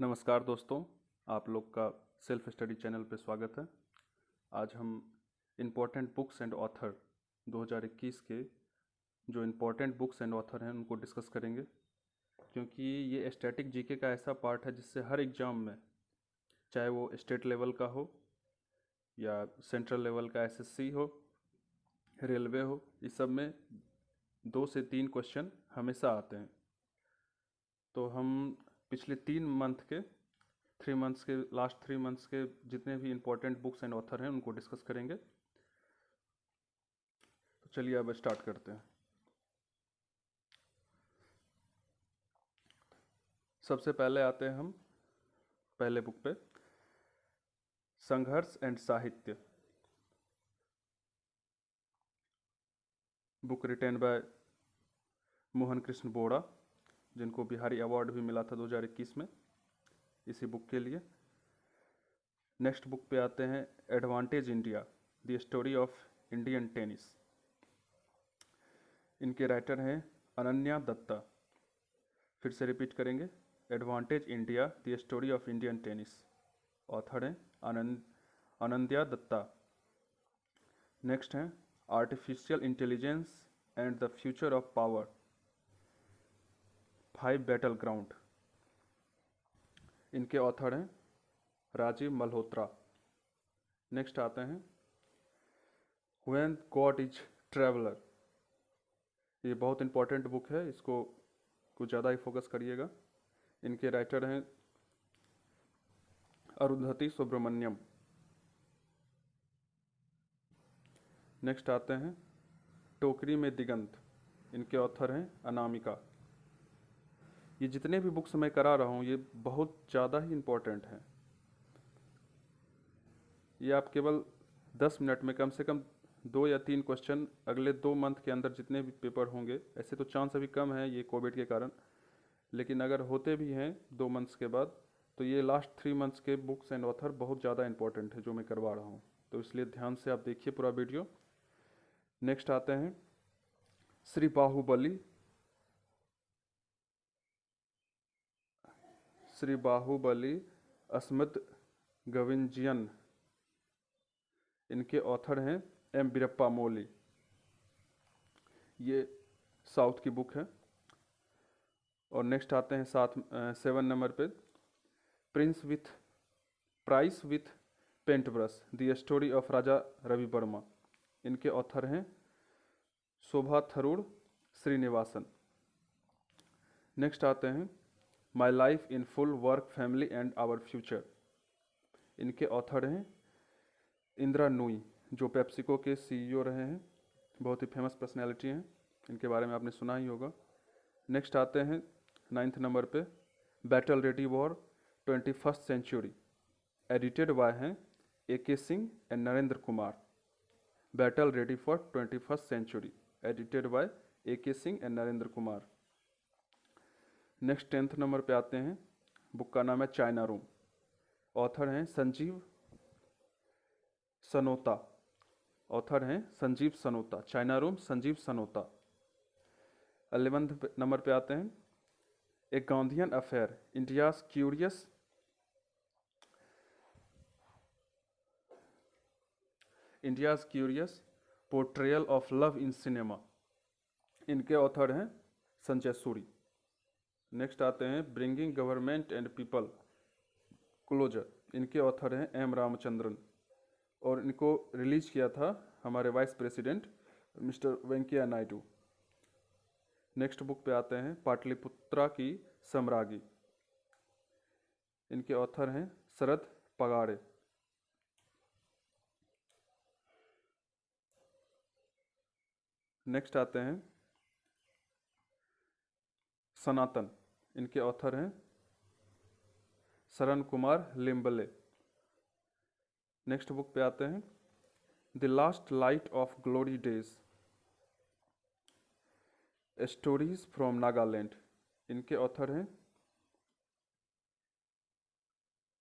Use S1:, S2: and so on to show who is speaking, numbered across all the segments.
S1: नमस्कार दोस्तों, आप लोग का सेल्फ स्टडी चैनल पे स्वागत है। आज हम इम्पोर्टेंट बुक्स एंड ऑथर 2021 के जो इम्पोर्टेंट बुक्स एंड ऑथर हैं उनको डिस्कस करेंगे, क्योंकि ये स्टैटिक जीके का ऐसा पार्ट है जिससे हर एग्ज़ाम में, चाहे वो स्टेट लेवल का हो या सेंट्रल लेवल का एसएससी हो, रेलवे हो, इस सब में 2 से 3 क्वेश्चन हमेशा आते हैं। तो हम पिछले 3 मंथ्स के जितने भी इम्पोर्टेंट बुक्स एंड ऑथर हैं उनको डिस्कस करेंगे। तो चलिए अब स्टार्ट करते हैं। सबसे पहले आते हैं हम पहले बुक पे, संघर्ष एंड साहित्य। Book written by Mohan Krishna बोड़ा, जिनको बिहारी अवार्ड भी मिला था 2021 में इसी बुक के लिए। नेक्स्ट बुक पे आते हैं advantage India, the story of Indian tennis. इनके राइटर हैं अनन्या दत्ता। फिर से रिपीट करेंगे, advantage India, the story of Indian tennis. Author हैं अनन्या दत्ता। नेक्स्ट हैं artificial intelligence and the future of power, 5 battle ground. इनके ऑथर हैं राजीव मल्होत्रा। नेक्स्ट आते हैं व्हेन गॉड इज ट्रैवलर। ये बहुत इंपॉर्टेंट बुक है, इसको कुछ ज़्यादा ही फोकस करिएगा। इनके राइटर हैं अरुंधति सुब्रमण्यम। नेक्स्ट आते हैं टोकरी में दिगंत। इनके ऑथर हैं अनामिका। ये जितने भी बुक्स मैं करा रहा हूँ ये बहुत ज़्यादा ही इम्पोर्टेंट हैं। ये आप केवल 10 मिनट में कम से कम 2 या 3 क्वेश्चन अगले 2 मंथ के अंदर जितने भी पेपर होंगे, ऐसे तो चांस अभी कम है ये कोविड के कारण, लेकिन अगर होते भी हैं 2 मंथ्स के बाद, तो ये लास्ट 3 मंथ्स के बुक्स एंड ऑथर बहुत ज़्यादा इंपॉर्टेंट है जो मैं करवा रहा हूँ। तो इसलिए ध्यान से आप देखिए पूरा वीडियो। नेक्स्ट आते हैं श्री बाहुबली अस्मद गविंजियन। इनके ऑथर हैं एम वीरप्पा मोली। ये साउथ की बुक है। और नेक्स्ट आते हैं 7 नंबर पे price with paint brush, the story of Raja Ravi Varma. इनके ऑथर हैं शोभा थरूर श्रीनिवासन। नेक्स्ट आते हैं my life in full work family and our future. इनके ऑथर हैं इंदिरा नूई, जो पेप्सिको के सीईओ रहे हैं, बहुत ही फेमस पर्सनैलिटी हैं, इनके बारे में आपने सुना ही होगा। नेक्स्ट आते हैं 9th नंबर पे battle ready war 21st century, edited by हैं AK Singh and Narendra Kumar. Battle ready for 21st century, edited by AK Singh and Narendra Kumar. Next 10th number पे आते हैं, बुक का नाम है चाइना रूम। ऑथर हैं Sanjeev Sanota. China room Sanjeev Sanota. 11th number पे आते हैं a Gandhian affair, India's curious portrayal of love in cinema. इनके ऑथर हैं संजय सूरी। नेक्स्ट आते हैं bringing government and people closer. इनके ऑथर हैं M रामचंद्रन, और इनको रिलीज किया था हमारे vice president mister Venkaiah Naidu. Next book पे आते हैं पाटलिपुत्रा की सम्राज्ञी। इनके ऑथर हैं शरद पगाड़े। नेक्स्ट आते हैं सनातन। इनके ऑथर हैं शरण कुमार लिम्बले। नेक्स्ट बुक पे आते हैं the last light of glory days, stories from Nagaland. इनके ऑथर हैं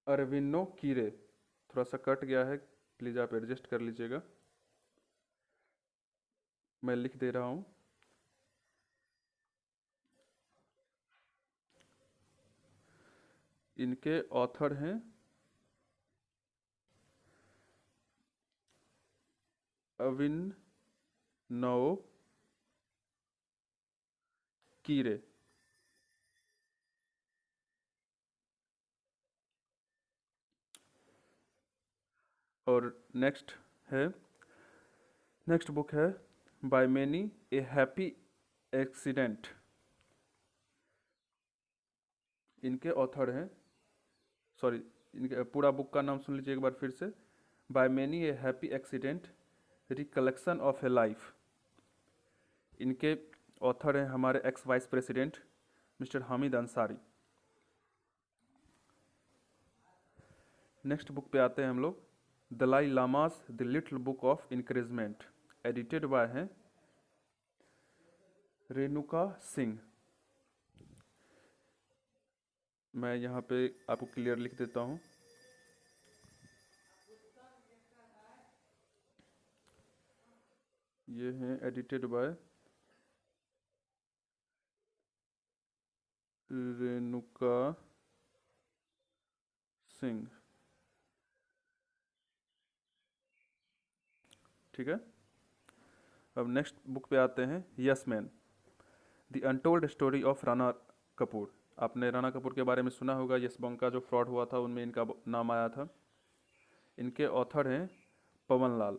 S1: अरविंदो कीरे। थोड़ा सा कट गया है, प्लीज़ आप एडजस्ट कर लीजिएगा, मैं लिख दे रहा हूँ। इनके ऑथर हैं अविनव कीरे। और नेक्स्ट बुक है by many a happy accident. इनके ऑथर हैं, सॉरी, इनके पूरा बुक का नाम सुन लीजिए एक बार फिर से। By many a happy accident, recollection of A life. इनके ऑथर हैं हमारे x vice president mister Hamid Ansari. Next book पे आते हैं हम लोग, Dalai llamas the little book of encouragement. Edited by हैं रेणुका सिंह। मैं यहाँ पे आपको क्लियर लिख देता हूँ। ये हैं एडिटेड बाय रेणुका सिंह। ठीक है, अब नेक्स्ट बुक पे आते हैं, yes man the untold story of Rana Kapoor. आपने राणा कपूर के बारे में सुना होगा, यस बैंक का जो फ्रॉड हुआ था उनमें इनका नाम आया था। इनके ऑथर हैं पवन लाल।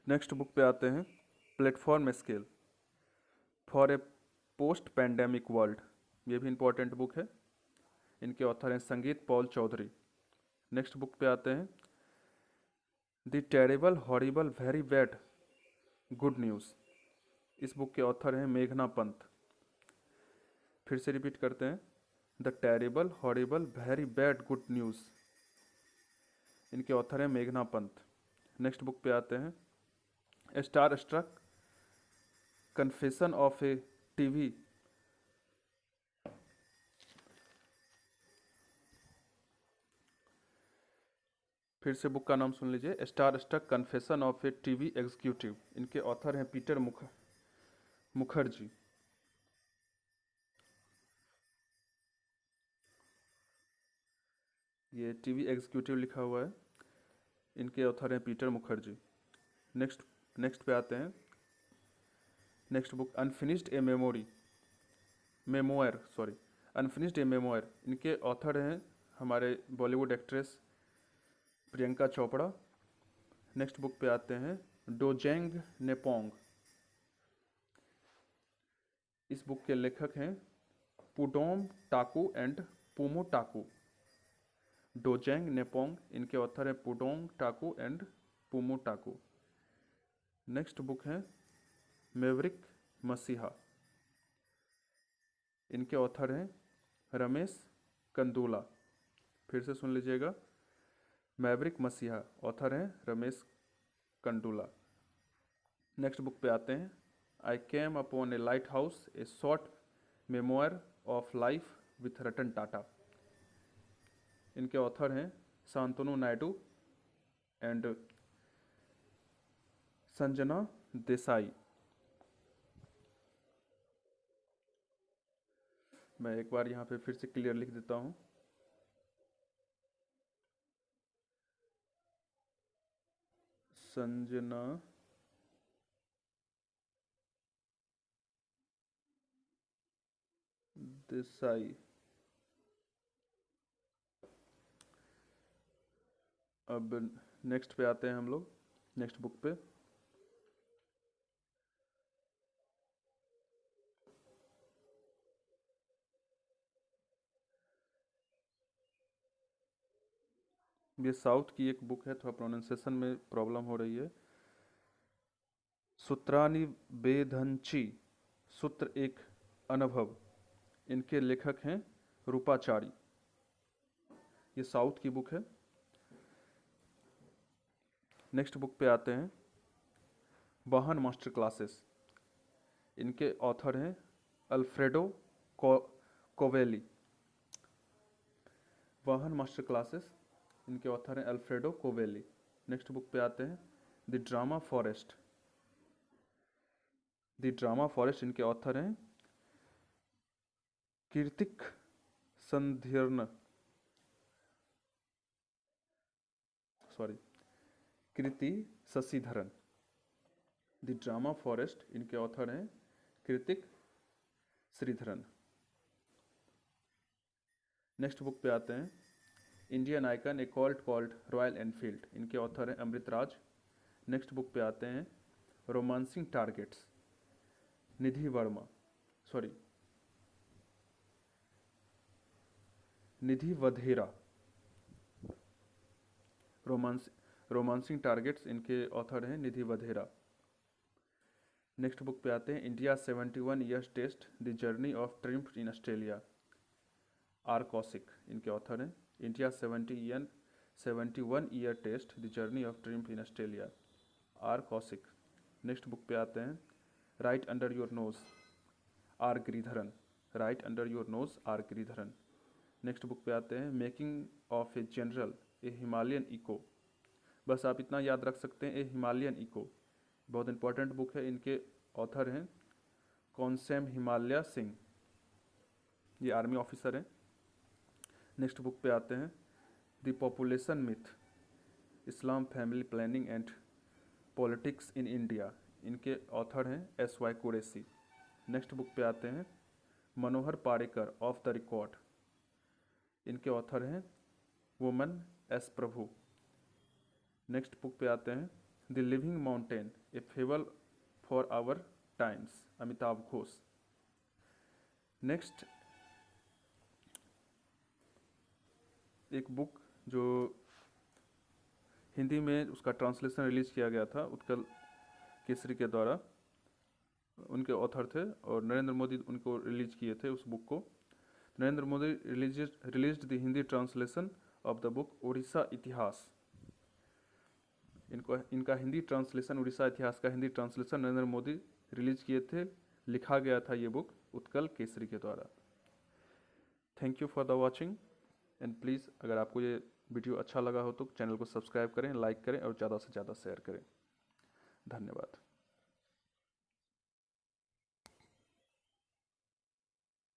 S1: नेक्स्ट बुक पे आते हैं, platform scale for a post pandemic world. ये भी इंपॉर्टेंट बुक है। इनके ऑथर हैं संगीत पॉल चौधरी। नेक्स्ट बुक पे आते हैं, the terrible horrible very bad good news. इस बुक के ऑथर हैं मेघना पंत। फिर से रिपीट करते हैं, the terrible horrible very bad good news. इनके ऑथर हैं मेघना पंत। नेक्स्ट बुक पे आते हैं, star struck confession of a TV फिर से बुक का नाम सुन लीजिए, star struck confession of a TV executive. इनके ऑथर हैं पीटर मुखर्जी। ये टीवी एग्जीक्यूटिव लिखा हुआ है। इनके ऑथर हैं पीटर मुखर्जी। नेक्स्ट पे आते हैं, नेक्स्ट बुक अनफिनिश्ड ए मेमोयर सॉरी अनफिनिश्ड ए मेमोयर। इनके ऑथर हैं हमारे Bollywood actress Priyanka Chopra. Next book पे आते हैं, डोजेंग नेपोंग। इस बुक के लेखक हैं पुडोम टाकू एंड पुमो टाकू। डोजेंग नेपोंग, इनके ऑथर हैं पुडोंग टाकू एंड पुमो टाकू। नेक्स्ट बुक है मेवरिक मसीहा। इनके ऑथर हैं रमेश कंदुला। फिर से सुन लीजिएगा, मैवरिक मसीहा, ऑथर हैं रमेश कंडुला। नेक्स्ट बुक पे आते हैं, I came upon a lighthouse a short memoir of life with Ratan Tata. इनके ऑथर हैं शांतनु नायडू एंड संजना देसाई। मैं एक बार यहाँ पे फिर से क्लियर लिख देता हूँ, संजना देसाई। अब नेक्स्ट पे आते हैं हम लोग, नेक्स्ट बुक पे, ये साउथ की एक बुक है, थोड़ा प्रोनाउंसिएशन में प्रॉब्लम हो रही है। सूत्रानि वेदंची, सूत्र एक अनुभव। इनके लेखक हैं रूपाचारी। ये साउथ की बुक है। नेक्स्ट बुक पे आते हैं, वाहन मास्टर क्लासेस। इनके ऑथर हैं अल्फ्रेडो कोवेली। वाहन मास्टर क्लासेस, इनके ऑथर हैं अल्फ्रेडो कोवेली। नेक्स्ट बुक पे आते हैं, the drama forest. The drama forest, इनके ऑथर हैं कीर्तिक संध्यर्न कृति शशिधरन। द ड्रामा फॉरेस्ट, इनके ऑथर हैं कृतिक श्रीधरन। नेक्स्ट बुक पे आते हैं, इंडियन आइकन ए कॉल्ट रॉयल एनफील्ड, इनके ऑथर हैं अमृतराज। नेक्स्ट बुक पे आते हैं, रोमांसिंग टारगेट्स, निधि वधेरा। रोमांसिंग टारगेट्स, इनके ऑथर हैं निधि वधेरा। नेक्स्ट बुक पे आते हैं, India 71 years test the journey of triumph in Australia, R Kaushik, इनके ऑथर हैं India 71 year test the journey of triumph in Australia, R Kaushik. Next book पे आते हैं, right under your nose, R Giridharan, right under your nose, R Giridharan. Next book पे आते हैं, making of a general a Himalayan echo, बस आप इतना याद रख सकते हैं, ए हिमालयन इको, बहुत इंपॉर्टेंट बुक है। इनके ऑथर हैं कौनसेम हिमालय सिंह, ये आर्मी ऑफिसर हैं। नेक्स्ट बुक पे आते हैं, the population myth, Islam family planning and politics in India, इनके ऑथर हैं SY कुरैशी। नेक्स्ट बुक पे आते हैं, Manohar Parrikar off the record, इनके ऑथर हैं Waman S Prabhu. Next book पे आते हैं, the living mountain a fable for our times, Amitabh Ghosh. Next एक बुक जो हिंदी में उसका ट्रांसलेशन रिलीज किया गया था उत्कल केसरी के द्वारा, उनके ऑथर थे और नरेंद्र मोदी उनको रिलीज किए थे उस बुक को। Narendra Modi released the Hindi translation of the book Orissa इतिहास, इनका हिंदी ट्रांसलेशन, उड़ीसा इतिहास का हिंदी ट्रांसलेशन नरेंद्र मोदी रिलीज किए थे, लिखा गया था ये बुक उत्कल केसरी के द्वारा। Thank you for the watching and please अगर आपको ये वीडियो अच्छा लगा हो तो चैनल को सब्सक्राइब करें, लाइक करें और ज़्यादा से ज़्यादा शेयर करें। धन्यवाद।